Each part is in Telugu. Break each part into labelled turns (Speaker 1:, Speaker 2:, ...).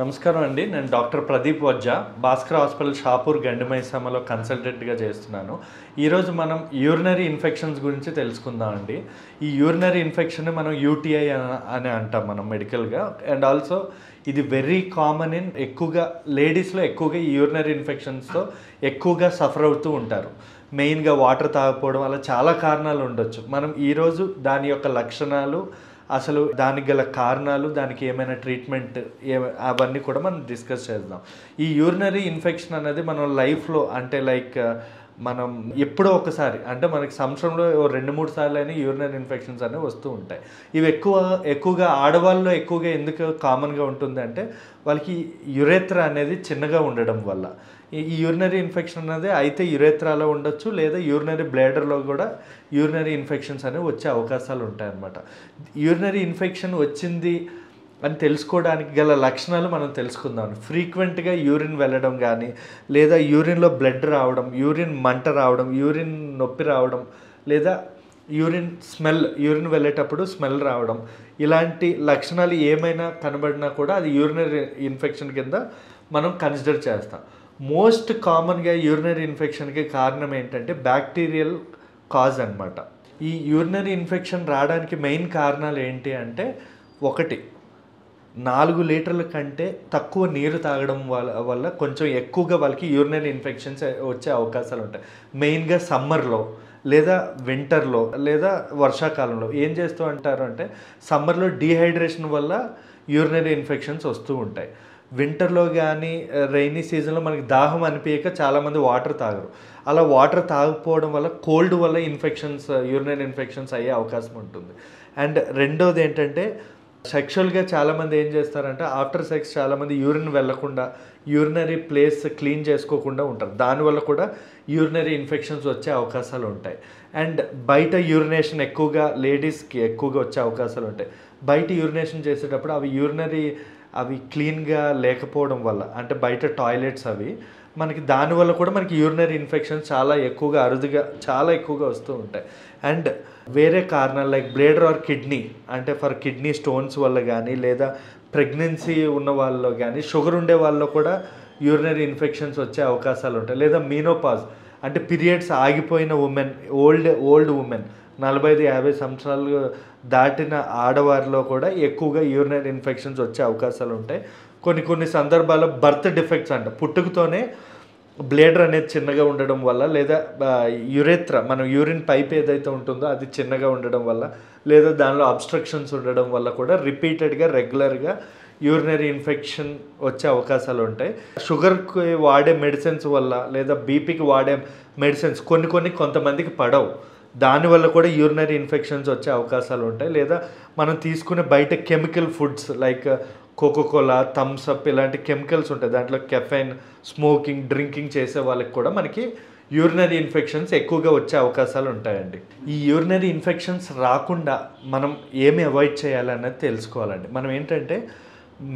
Speaker 1: నమస్కారం అండి. నేను డాక్టర్ ప్రదీప్ వజ్జా, భాస్కర్ హాస్పిటల్ షాపూర్ గండిమైసమ్మలో కన్సల్టెంట్గా చేస్తున్నాను. ఈరోజు మనం యూరినరీ ఇన్ఫెక్షన్స్ గురించి తెలుసుకుందాం అండి. ఈ యూరినరీ ఇన్ఫెక్షన్ మనం యూటీఐ అని అంటాం మనం మెడికల్గా. అండ్ ఆల్సో ఇది వెరీ కామన్ ఇన్ ఎక్కువగా లేడీస్లో ఎక్కువగా ఈ యూరినరీ ఇన్ఫెక్షన్స్తో ఎక్కువగా సఫర్ అవుతూ ఉంటారు. మెయిన్గా వాటర్ తాగకపోవడం అలా చాలా కారణాలు ఉండొచ్చు. మనం ఈరోజు దాని యొక్క లక్షణాలు, అసలు దానికి గల కారణాలు, దానికి ఏమైనా ట్రీట్మెంట్ అవన్నీ కూడా మనం డిస్కస్ చేద్దాం. ఈ యూరినరీ ఇన్ఫెక్షన్ అనేది మనం లైఫ్లో అంటే మనం ఎప్పుడో ఒకసారి అంటే మనకి సంవత్సరంలో 2-3 సార్లు అయినా యూరినరీ ఇన్ఫెక్షన్స్ అనేవి వస్తూ ఉంటాయి. ఇవి ఎక్కువగా ఆడవాళ్ళలో ఎక్కువగా ఎందుకు కామన్గా ఉంటుంది అంటే వాళ్ళకి యురేత్రా అనేది చిన్నగా ఉండడం వల్ల. ఈ యూరినరీ ఇన్ఫెక్షన్ అనేది అయితే యురేత్రాలో ఉండొచ్చు, లేదా యూరినరీ బ్లేడర్లో కూడా యూరినరీ ఇన్ఫెక్షన్స్ అనేవి వచ్చే అవకాశాలు ఉంటాయన్నమాట. యూరినరీ ఇన్ఫెక్షన్ వచ్చింది అని తెలుసుకోవడానికి గల లక్షణాలు మనం తెలుసుకుందాం. ఫ్రీక్వెంట్గా యూరిన్ వెళ్ళడం కానీ, లేదా యూరిన్లో బ్లడ్ రావడం, యూరిన్ మంట రావడం, యూరిన్ నొప్పి రావడం, లేదా యూరిన్ వెళ్ళేటప్పుడు స్మెల్ రావడం, ఇలాంటి లక్షణాలు ఏమైనా కనబడినా కూడా అది యూరినరీ ఇన్ఫెక్షన్ కింద మనం కన్సిడర్ చేస్తాం. మోస్ట్ కామన్గా యూరినరీ ఇన్ఫెక్షన్కి కారణం ఏంటంటే బ్యాక్టీరియల్ కాజ్ అనమాట. ఈ యూరినరీ ఇన్ఫెక్షన్ రావడానికి మెయిన్ కారణాలు ఏంటి అంటే, 1, 4 లీటర్ల కంటే తక్కువ నీరు తాగడం వల్ల కొంచెం ఎక్కువగా వాళ్ళకి యూరినరీ ఇన్ఫెక్షన్స్ వచ్చే అవకాశాలు ఉంటాయి. మెయిన్గా సమ్మర్లో, లేదా వింటర్లో, లేదా వర్షాకాలంలో ఏం చేస్తూ అంటారు అంటే, సమ్మర్లో డీహైడ్రేషన్ వల్ల యూరినరీ ఇన్ఫెక్షన్స్ వస్తూ ఉంటాయి. వింటర్లో కానీ రైనీ సీజన్లో మనకి దాహం అనిపించక చాలామంది వాటర్ తాగరు. అలా వాటర్ తాగకపోవడం వల్ల కోల్డ్ వల్ల యూరినరీ ఇన్ఫెక్షన్స్ అయ్యే అవకాశం ఉంటుంది. అండ్ రెండోది ఏంటంటే, సెక్షువల్గా చాలామంది ఏం చేస్తారంటే ఆఫ్టర్ సెక్స్ చాలామంది యూరిన్ వెళ్ళకుండా, యూరినరీ ప్లేస్ క్లీన్ చేసుకోకుండా ఉంటారు. దానివల్ల కూడా యూరినరీ ఇన్ఫెక్షన్స్ వచ్చే అవకాశాలు ఉంటాయి. అండ్ బయట యూరినేషన్ ఎక్కువగా లేడీస్కి ఎక్కువగా వచ్చే అవకాశాలు ఉంటాయి. బయట యూరినేషన్ చేసేటప్పుడు అవి క్లీన్గా లేకపోవడం వల్ల, అంటే బయట టాయిలెట్స్ మనకి దానివల్ల కూడా మనకి యూరినరీ ఇన్ఫెక్షన్స్ చాలా ఎక్కువగా వస్తూ ఉంటాయి. అండ్ వేరే కారణాలు లైక్ బ్లేడర్ ఆర్ కిడ్నీ, అంటే ఫర్ కిడ్నీ స్టోన్స్ వల్ల కానీ, లేదా ప్రెగ్నెన్సీ ఉన్న వాళ్ళలో కానీ, షుగర్ ఉండే వాళ్ళలో కూడా యూరినరీ ఇన్ఫెక్షన్స్ వచ్చే అవకాశాలు ఉంటాయి. లేదా మీనోపాజ్ అంటే పీరియడ్స్ ఆగిపోయిన ఉమెన్, ఓల్డ్ ఉమెన్ 45-50 సంవత్సరాలు దాటిన ఆడవారిలో కూడా ఎక్కువగా యూరినరీ ఇన్ఫెక్షన్స్ వచ్చే అవకాశాలు ఉంటాయి. కొన్ని సందర్భాల్లో బర్త్ డిఫెక్ట్స్ అంట, పుట్టుకతోనే బ్లేడర్ అనేది చిన్నగా ఉండడం వల్ల, లేదా యురేత్రా మనం యూరిన్ పైప్ ఏదైతే ఉంటుందో అది చిన్నగా ఉండడం వల్ల, లేదా దానిలో అబ్స్ట్రక్షన్స్ ఉండడం వల్ల కూడా రిపీటెడ్గా రెగ్యులర్గా యూరినరీ ఇన్ఫెక్షన్ వచ్చే అవకాశాలు ఉంటాయి. షుగర్కి వాడే మెడిసిన్స్ వల్ల, లేదా బీపీకి వాడే మెడిసిన్స్ కొంతమందికి పడవు, దానివల్ల కూడా యూరినరీ ఇన్ఫెక్షన్స్ వచ్చే అవకాశాలు ఉంటాయి. లేదా మనం తీసుకునే బయట chemical foods like Coca Cola, Thums Up ఇలాంటి కెమికల్స్ ఉంటాయి, దాంట్లో కెఫైన్, స్మోకింగ్, డ్రింకింగ్ చేసే వాళ్ళకి కూడా మనకి యూరినరీ ఇన్ఫెక్షన్స్ ఎక్కువగా వచ్చే అవకాశాలు ఉంటాయండి. ఈ యూరినరీ ఇన్ఫెక్షన్స్ రాకుండా మనం ఏమి అవాయిడ్ చేయాలన్నది తెలుసుకోవాలండి. మనం ఏంటంటే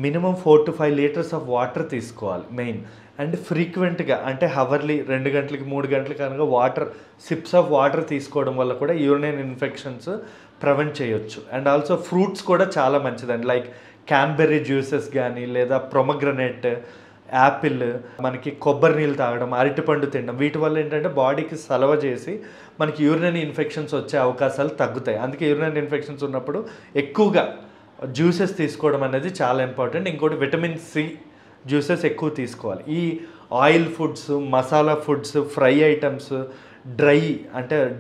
Speaker 1: minimum 4 to 5 litres of water తీసుకోవాలి మెయిన్. అండ్ ఫ్రీక్వెంట్గా అంటే హవర్లీ 2 గంటలకి 3 గంటలకి కనుక సిప్స్ ఆఫ్ వాటర్ తీసుకోవడం వల్ల కూడా యూరినరీ ఇన్ఫెక్షన్స్ ప్రివెంట్ చేయొచ్చు. అండ్ ఆల్సో ఫ్రూట్స్ కూడా చాలా మంచిదండి, లైక్ క్యాన్బెర్రీ జ్యూసెస్ కానీ, లేదా ప్రొమగ్రనేట్, యాపిల్, మనకి కొబ్బరి నీళ్ళు తాగడం, అరటిపండు తినడం, వీటి వల్ల ఏంటంటే బాడీకి సలవ చేసి మనకి యూరినరీ ఇన్ఫెక్షన్స్ వచ్చే అవకాశాలు తగ్గుతాయి. అందుకే యూరినరీ ఇన్ఫెక్షన్స్ ఉన్నప్పుడు ఎక్కువగా జ్యూసెస్ తీసుకోవడం అనేది చాలా ఇంపార్టెంట్. ఇంకోటి విటమిన్ సి జ్యూసెస్ ఎక్కువ తీసుకోవాలి. ఈ oil foods, masala foods, fry items,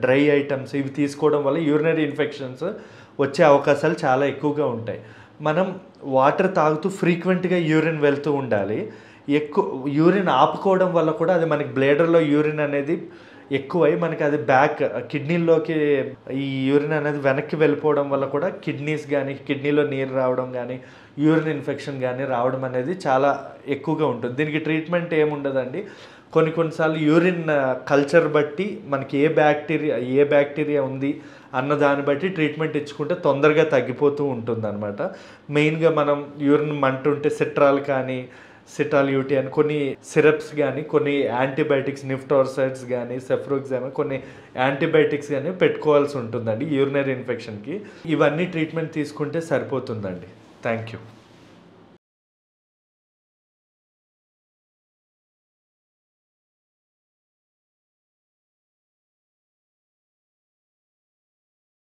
Speaker 1: dry items ఇవి తీసుకోవడం వల్ల యూరినరీ ఇన్ఫెక్షన్స్ వచ్చే అవకాశాలు చాలా ఎక్కువగా ఉంటాయి. మనం వాటర్ తాగుతూ ఫ్రీక్వెంట్గా యూరిన్ వెళ్తూ ఉండాలి. యూరిన్ ఆపుకోవడం వల్ల కూడా అది మనకి బ్లేడర్లో యూరిన్ అనేది ఎక్కువై మనకి అది కిడ్నీల్లోకి ఈ యూరిన్ అనేది వెనక్కి వెళ్ళిపోవడం వల్ల కూడా కిడ్నీలో నీరు రావడం కానీ, యూరిన్ ఇన్ఫెక్షన్ కానీ రావడం అనేది చాలా ఎక్కువగా ఉంటుంది. దీనికి ట్రీట్మెంట్ ఏముండదండి. కొన్నిసార్లు యూరిన్ కల్చర్ బట్టి మనకి ఏ బ్యాక్టీరియా ఉంది అన్న దాన్ని బట్టి ట్రీట్మెంట్ ఇచ్చుకుంటే తొందరగా తగ్గిపోతూ ఉంటుంది అనమాట. మెయిన్గా మనం యూరిన్ మంట ఉంటే సిటాల్ యూటీ అని కొన్ని సిరప్స్ కానీ, కొన్ని యాంటీబయాటిక్స్, నిఫ్టార్సైడ్స్ కానీ, సెఫ్రోక్సామ్, కొన్ని యాంటీబయాటిక్స్ కానీ పెట్టుకోవాల్సి ఉంటుందండి యూరినరీ ఇన్ఫెక్షన్కి. ఇవన్నీ ట్రీట్మెంట్ తీసుకుంటే సరిపోతుందండి. Thank you.